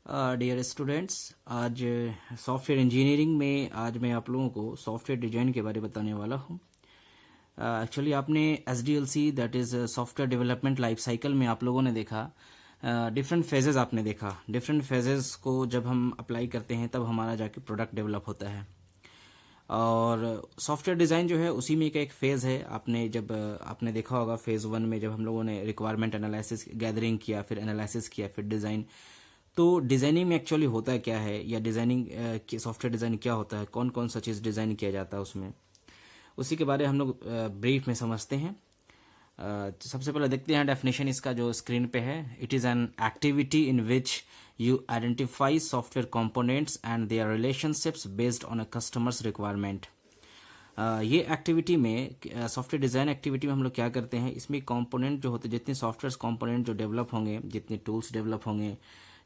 Dear students, आज software engineering में आज मैं आप लोगों को सॉफ्टवेयर डिजाइन के बारे में बताने वाला हूँ। एक्चुअली आपने SDLC that is software development life cycle में आप लोगों ने देखा, डिफरेंट फेजेस आपने देखा। डिफरेंट फेजेस को जब हम अप्लाई करते हैं तब हमारा जाके प्रोडक्ट डेवलप होता है। और सॉफ्टवेयर डिज़ाइन जो है उसी में का एक फ़ेज़ है। आपने देखा होगा फ़ेज़ 1 में जब हम लोगों ने रिक्वायरमेंट एनालिसिस गैदरिंग किया, फिर एनालिसिस किया, फिर डिज़ाइन। तो डिज़ाइनिंग में एक्चुअली होता क्या है, या डिज़ाइनिंग सॉफ्टवेयर डिज़ाइन क्या होता है, कौन कौन सा चीज़ डिज़ाइन किया जाता है उसमें, उसी के बारे में हम लोग ब्रीफ में समझते हैं। सबसे पहले देखते हैं डेफिनेशन इसका जो स्क्रीन पे है। It is an activity in which you identify software components and there relationships based on a customers requirement. ये एक्टिविटी में, सॉफ्टवेयर डिज़ाइन एक्टिविटी में हम लोग क्या करते हैं, इसमें कंपोनेंट जो होते हैं, जितने सॉफ्टवेयर कंपोनेंट जो डेवलप होंगे, जितने टूल्स डेवलप होंगे,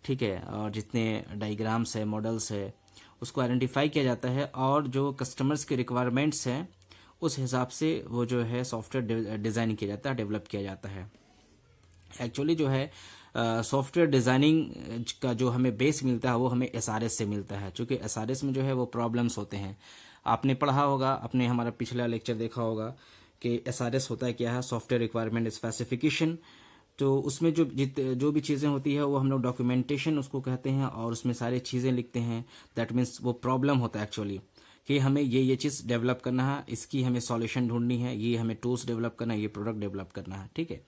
ठीक है, और जितने डायग्राम्स है, मॉडल्स है, उसको आइडेंटिफाई किया जाता है। और जो कस्टमर्स के रिक्वायरमेंट्स हैं उस हिसाब से वो जो है सॉफ्टवेयर डिज़ाइन किया जाता है, डेवलप किया जाता है। एक्चुअली जो है सॉफ्टवेयर डिज़ाइनिंग का जो हमें बेस मिलता है वो हमें SRS से मिलता है, क्योंकि SRS में जो है वो प्रॉब्लम्स होते हैं। आपने पढ़ा होगा, आपने हमारा पिछला लेक्चर देखा होगा कि SRS होता है क्या है, सॉफ्टवेयर रिक्वायरमेंट स्पेसिफिकेशन। तो उसमें जो भी चीज़ें होती है वो हम लोग डॉक्यूमेंटेशन उसको कहते हैं, और उसमें सारी चीज़ें लिखते हैं। दैट मीन्स वो प्रॉब्लम होता है एक्चुअली, कि हमें ये चीज़ डेवलप करना है, इसकी हमें सॉल्यूशन ढूंढनी है, ये हमें टूल्स डेवलप करना है, ये प्रोडक्ट डेवलप करना है, ठीक है।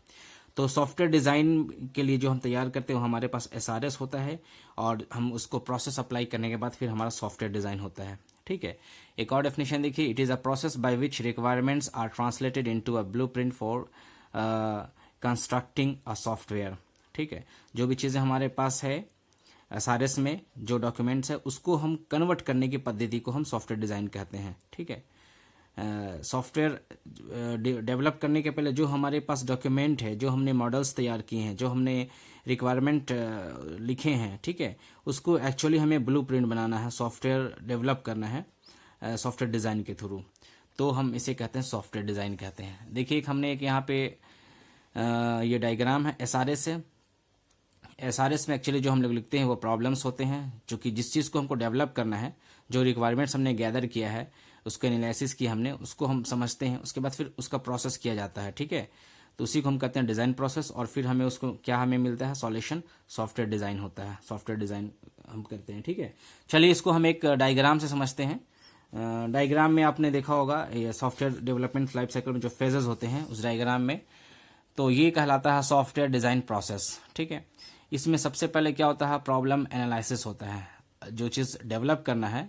तो सॉफ्टवेयर डिज़ाइन के लिए जो हम तैयार करते हैं वो हमारे पास SRS होता है, और हम उसको प्रोसेस अप्लाई करने के बाद फिर हमारा सॉफ्टवेयर डिज़ाइन होता है, ठीक है। एक और डेफिनेशन देखिए। It is a process by which requirements are translated into a blueprint for constructing a software, ठीक है। जो भी चीज़ें हमारे पास है SRS में, जो डॉक्यूमेंट्स है, उसको हम कन्वर्ट करने की पद्धति को हम सॉफ्टवेयर डिज़ाइन कहते हैं, ठीक है। सॉफ्टवेयर डेवलप करने के पहले जो हमारे पास डॉक्यूमेंट है, जो हमने मॉडल्स तैयार किए हैं, जो हमने रिक्वायरमेंट लिखे हैं, ठीक है, उसको एक्चुअली हमें ब्लूप्रिंट बनाना है, सॉफ्टवेयर डेवलप करना है सॉफ्टवेयर डिज़ाइन के थ्रू। तो हम इसे कहते हैं सॉफ्टवेयर डिज़ाइन कहते हैं। देखिए हमने एक यहाँ पे ये डायग्राम है SRS है। SRS में एक्चुअली जो हम लोग लिखते हैं वो प्रॉब्लम्स होते हैं, जो कि जिस चीज़ को हमको डेवलप करना है, जो रिक्वायरमेंट्स हमने गैदर किया है, उसको एनालिसिस किया हमने, उसको हम समझते हैं, उसके बाद फिर उसका प्रोसेस किया जाता है, ठीक है। तो उसी को हम कहते हैं डिज़ाइन प्रोसेस, और फिर हमें उसको क्या हमें मिलता है, सॉल्यूशन, सॉफ्टवेयर डिज़ाइन होता है, सॉफ्टवेयर डिज़ाइन हम करते हैं, ठीक है। चलिए इसको हम एक डायग्राम से समझते हैं। डायग्राम में आपने देखा होगा ये सॉफ्टवेयर डेवलपमेंट लाइफ साइकिल में जो फेजेस होते हैं उस डायग्राम में, तो ये कहलाता है सॉफ्टवेयर डिज़ाइन प्रोसेस, ठीक है। इसमें सबसे पहले क्या होता है, प्रॉब्लम एनालिसिस होता है। जो चीज़ डेवलप करना है,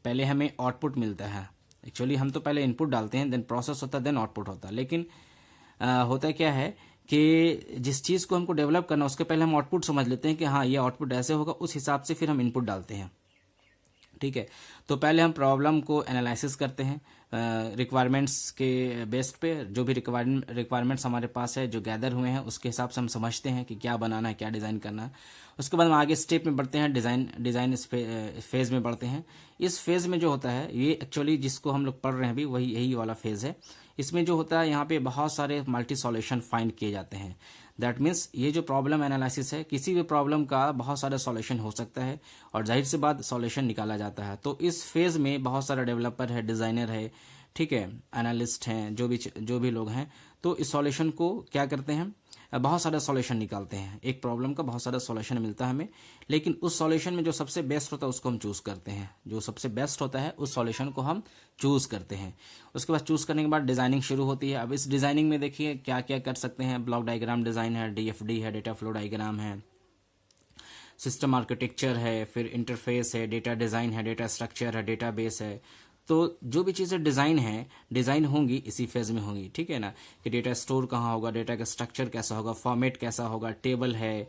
पहले हमें आउटपुट मिलता है। एक्चुअली हम तो पहले इनपुट डालते हैं, देन प्रोसेस होता है, देन आउटपुट होता है। लेकिन होता क्या है कि जिस चीज़ को हमको डेवलप करना है उसके पहले हम आउटपुट समझ लेते हैं कि हाँ ये आउटपुट ऐसे होगा, उस हिसाब से फिर हम इनपुट डालते हैं, ठीक है। तो पहले हम प्रॉब्लम को एनालिसिस करते हैं रिक्वायरमेंट्स के बेस्ड पे। जो भी रिक्वायरमेंट्स हमारे पास है, जो गैदर हुए हैं, उसके हिसाब से हम समझते हैं कि क्या बनाना है, क्या डिज़ाइन करना है। उसके बाद हम आगे स्टेप में बढ़ते हैं, डिज़ाइन फेज़ में बढ़ते हैं। इस फेज़ में जो होता है, ये एक्चुअली जिसको हम लोग पढ़ रहे हैं अभी, वही यही वाला फेज़ है। इसमें जो होता है, यहाँ पे बहुत सारे मल्टी सॉल्यूशन फाइंड किए जाते हैं। दैट मीन्स ये जो प्रॉब्लम एनालिसिस है, किसी भी प्रॉब्लम का बहुत सारा सॉल्यूशन हो सकता है, और जाहिर सी बात सॉल्यूशन निकाला जाता है। तो इस फेज़ में बहुत सारा डेवलपर है, डिज़ाइनर है, ठीक है, एनालिस्ट हैं, जो भी लोग हैं, तो इस सॉल्यूशन को क्या करते हैं, बहुत सारा सॉल्यूशन निकालते हैं। एक प्रॉब्लम का बहुत सारा सॉल्यूशन मिलता है हमें, लेकिन उस सॉल्यूशन में जो सबसे बेस्ट होता है उसको हम चूज़ करते हैं। जो सबसे बेस्ट होता है उस सॉल्यूशन को हम चूज़ करते हैं। उसके बाद चूज़ करने के बाद डिज़ाइनिंग शुरू होती है। अब इस डिज़ाइनिंग में देखिए क्या क्या कर सकते हैं। ब्लॉक डायग्राम डिज़ाइन है, DFD है, डेटा फ्लो डायग्राम है, सिस्टम आर्किटेक्चर है, फिर इंटरफेस है, डेटा डिज़ाइन है, डेटा स्ट्रक्चर है, डेटा बेस है। तो जो भी चीज़ें डिज़ाइन होंगी इसी फेज़ में होंगी, ठीक है ना, कि डेटा स्टोर कहाँ होगा, डेटा का स्ट्रक्चर कैसा होगा, फॉर्मेट कैसा होगा, टेबल है,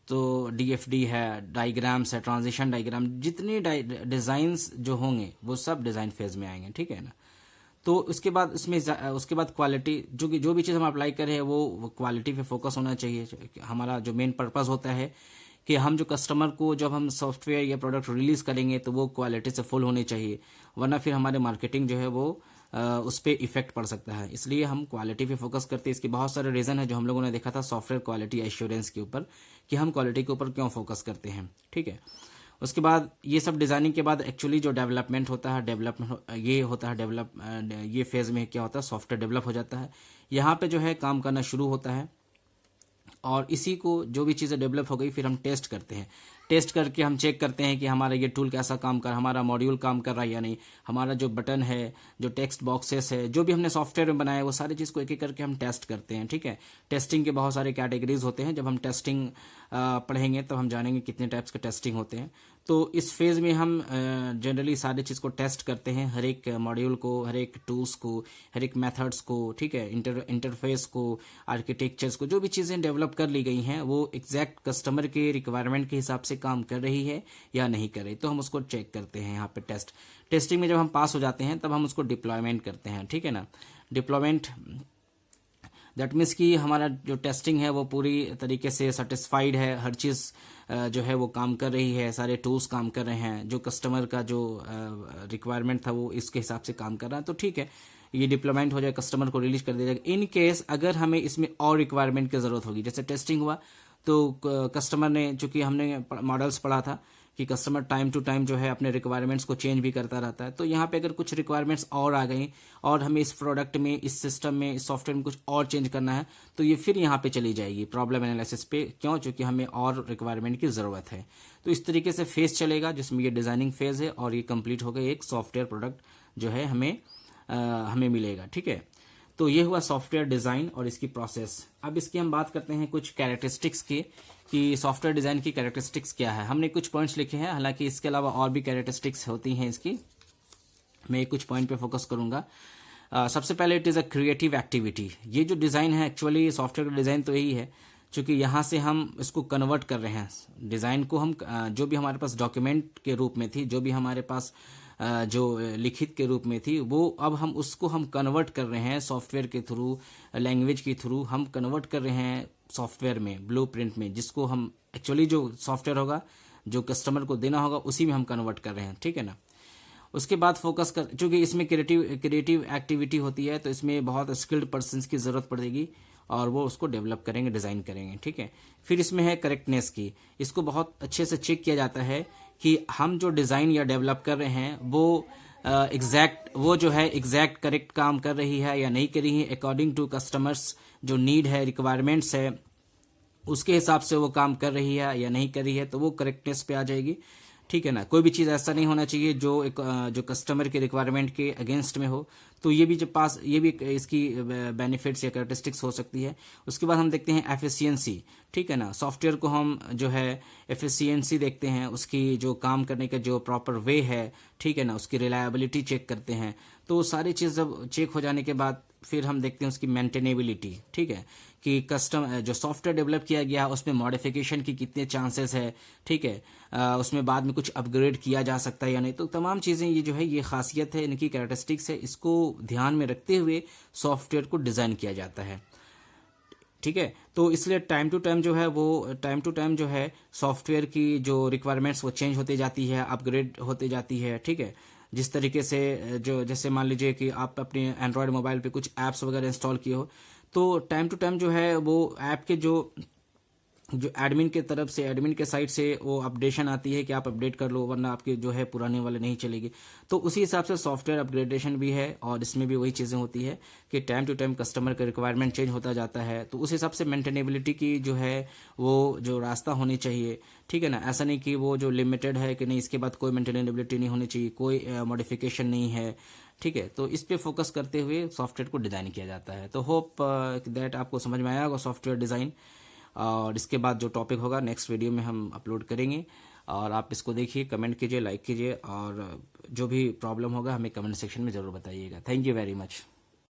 तो DFD है, डायग्राम्स है, ट्रांजिशन डायग्राम, जितने डिज़ाइंस जो होंगे वो सब डिज़ाइन फेज़ में आएंगे, ठीक है ना। तो उसके बाद क्वालिटी, जो भी चीज़ हम अप्लाई कर रहे हैं वो क्वालिटी पे फोकस होना चाहिए। हमारा जो मेन पर्पस होता है कि हम जो कस्टमर को जब हम सॉफ्टवेयर या प्रोडक्ट रिलीज करेंगे तो वो क्वालिटी से फुल होनी चाहिए, वरना फिर हमारे मार्केटिंग जो है वो उस पर इफेक्ट पड़ सकता है। इसलिए हम क्वालिटी पे फोकस करते हैं। इसके बहुत सारे रीज़न है जो हम लोगों ने देखा था सॉफ्टवेयर क्वालिटी एश्योरेंस के ऊपर, कि हम क्वालिटी के ऊपर क्यों फोकस करते हैं, ठीक है। उसके बाद ये सब डिज़ाइनिंग के बाद एक्चुअली जो डेवलपमेंट होता है, ये होता है डेवलप, ये फेज़ में क्या होता है, सॉफ्टवेयर डेवलप हो जाता है। यहाँ पे जो है काम करना शुरू होता है और इसी को जो भी चीज़ें डेवलप हो गई फिर हम टेस्ट करते हैं। टेस्ट करके हम चेक करते हैं कि हमारा ये टूल कैसा काम कर, हमारा मॉड्यूल काम कर रहा है या नहीं, हमारा जो बटन है, जो टेक्स्ट बॉक्सेस है, जो भी हमने सॉफ्टवेयर में बनाया है वो सारी चीज़ को एक एक करके हम टेस्ट करते हैं, ठीक है। टेस्टिंग के बहुत सारे कैटेगरीज होते हैं, जब हम टेस्टिंग पढ़ेंगे तब हम जानेंगे कितने टाइप्स के टेस्टिंग होते हैं। तो इस फेज़ में हम जनरली सारी चीज़ को टेस्ट करते हैं, हर एक मॉड्यूल को, हर एक टूल्स को, हर एक मेथड्स को, ठीक है, इंटरफेस को, आर्किटेक्चर्स को, जो भी चीज़ें डेवलप कर ली गई हैं वो एग्जैक्ट कस्टमर के रिक्वायरमेंट के हिसाब से काम कर रही है या नहीं कर रही, तो हम उसको चेक करते हैं यहाँ पे टेस्टिंग में जब हम पास हो जाते हैं तब हम उसको डिप्लॉयमेंट करते हैं, ठीक है ना। डिप्लॉयमेंट दैट मीन्स कि हमारा जो टेस्टिंग है वो पूरी तरीके से सेटिस्फाइड है, हर चीज़ जो है वो काम कर रही है, सारे टूल्स काम कर रहे हैं, जो कस्टमर का जो रिक्वायरमेंट था वो इसके हिसाब से काम कर रहा है, तो ठीक है, ये डिप्लॉयमेंट हो जाए, कस्टमर को रिलीज कर दिया जाएगा। इन केस अगर हमें इसमें और रिक्वायरमेंट की ज़रूरत होगी, जैसे टेस्टिंग हुआ तो कस्टमर ने, चूंकि हमने मॉडल्स पढ़ा था कि कस्टमर टाइम टू टाइम जो है अपने रिक्वायरमेंट्स को चेंज भी करता रहता है, तो यहाँ पे अगर कुछ रिक्वायरमेंट्स और आ गई और हमें इस प्रोडक्ट में, इस सिस्टम में, इस सॉफ्टवेयर में कुछ और चेंज करना है तो ये फिर यहाँ पे चली जाएगी प्रॉब्लम एनालिसिस पे, क्यों, चूंकि हमें और रिक्वायरमेंट की ज़रूरत है। तो इस तरीके से फेज चलेगा जिसमें ये डिज़ाइनिंग फेज है और ये कंप्लीट हो गई, एक सॉफ्टवेयर प्रोडक्ट जो है हमें मिलेगा, ठीक है। तो ये हुआ सॉफ्टवेयर डिज़ाइन और इसकी प्रोसेस। अब इसकी हम बात करते हैं कुछ कैरेक्टरिस्टिक्स की, कि सॉफ्टवेयर डिज़ाइन की कैरेक्टरिस्टिक्स क्या है। हमने कुछ पॉइंट्स लिखे हैं, हालांकि इसके अलावा और भी कैरेक्टरिस्टिक्स होती हैं इसकी, मैं कुछ पॉइंट पे फोकस करूंगा। सबसे पहले it is a creative activity. ये जो डिज़ाइन है एक्चुअली सॉफ्टवेयर का डिज़ाइन तो यही है, क्योंकि यहाँ से हम इसको कन्वर्ट कर रहे हैं डिज़ाइन को, हम जो भी हमारे पास डॉक्यूमेंट के रूप में थी, जो भी हमारे पास जो लिखित के रूप में थी, वो अब हम उसको हम कन्वर्ट कर रहे हैं सॉफ्टवेयर के थ्रू, लैंग्वेज के थ्रू हम कन्वर्ट कर रहे हैं सॉफ्टवेयर में, ब्लूप्रिंट में, जिसको हम एक्चुअली जो सॉफ्टवेयर होगा, जो कस्टमर को देना होगा, उसी में हम कन्वर्ट कर रहे हैं, ठीक है ना। उसके बाद फोकस कर, चूंकि इसमें क्रिएटिव एक्टिविटी होती है तो इसमें बहुत स्किल्ड पर्सन्स की ज़रूरत पड़ेगी और वो उसको डेवलप करेंगे, डिज़ाइन करेंगे, ठीक है। फिर इसमें है करेक्टनेस की, इसको बहुत अच्छे से चेक किया जाता है कि हम जो डिज़ाइन या डेवलप कर रहे हैं वो वो जो है एग्जैक्ट करेक्ट काम कर रही है या नहीं कर रही है, अकॉर्डिंग टू कस्टमर्स जो नीड है, रिक्वायरमेंट्स है, उसके हिसाब से वो काम कर रही है या नहीं कर रही है, तो वो करेक्टनेस पे आ जाएगी, ठीक है ना। कोई भी चीज़ ऐसा नहीं होना चाहिए जो कस्टमर के रिक्वायरमेंट के अगेंस्ट में हो, तो ये भी ये भी इसकी बेनिफिट्स या कैरेक्टरिस्टिक्स हो सकती है। उसके बाद हम देखते हैं एफिशिएंसी, ठीक है ना। सॉफ्टवेयर को हम जो है एफिशिएंसी देखते हैं, उसकी जो काम करने का जो प्रॉपर वे है, ठीक है ना, उसकी रिलायबिलिटी चेक करते हैं। तो सारी चीज़ जब चेक हो जाने के बाद फिर हम देखते हैं उसकी मेंटेनेबिलिटी, ठीक है, कि जो सॉफ्टवेयर डेवलप किया गया है उसमें मॉडिफिकेशन की कितने चांसेस है, ठीक है, उसमें बाद में कुछ अपग्रेड किया जा सकता है या नहीं। तो तमाम चीज़ें ये जो है ये खासियत है, इनकी कैरेक्टरिस्टिक्स है, इसको ध्यान में रखते हुए सॉफ्टवेयर को डिज़ाइन किया जाता है, ठीक है। तो इसलिए टाइम टू टाइम जो है सॉफ्टवेयर की जो रिक्वायरमेंट्स वो चेंज होती जाती है, अपग्रेड होती जाती है, ठीक है। जिस तरीके से जैसे मान लीजिए कि आप अपने एंड्रॉयड मोबाइल पे कुछ ऐप्स वगैरह इंस्टॉल किए हो, तो टाइम टू टाइम जो है वो ऐप के जो एडमिन के तरफ से, एडमिन के साइड से वो अपडेशन आती है कि आप अपडेट कर लो, वरना आपके जो है पुराने वाले नहीं चलेगी। तो उसी हिसाब से सॉफ्टवेयर अपग्रेडेशन भी है और इसमें भी वही चीज़ें होती है कि टाइम टू टाइम कस्टमर का रिक्वायरमेंट चेंज होता जाता है, तो उस हिसाब से मेंटेनेबिलिटी की जो है वो जो रास्ता होनी चाहिए, ठीक है ना। ऐसा नहीं कि वो जो लिमिटेड है कि नहीं इसके बाद कोई मेंटेनेबिलिटी नहीं होनी चाहिए, कोई मॉडिफिकेशन नहीं है, ठीक है। तो इस पे फोकस करते हुए सॉफ्टवेयर को डिज़ाइन किया जाता है। तो होप दैट आपको समझ में आया होगा सॉफ्टवेयर डिज़ाइन, और इसके बाद जो टॉपिक होगा नेक्स्ट वीडियो में हम अपलोड करेंगे, और आप इसको देखिए, कमेंट कीजिए, लाइक कीजिए, और जो भी प्रॉब्लम होगा हमें कमेंट सेक्शन में ज़रूर बताइएगा। Thank you very much.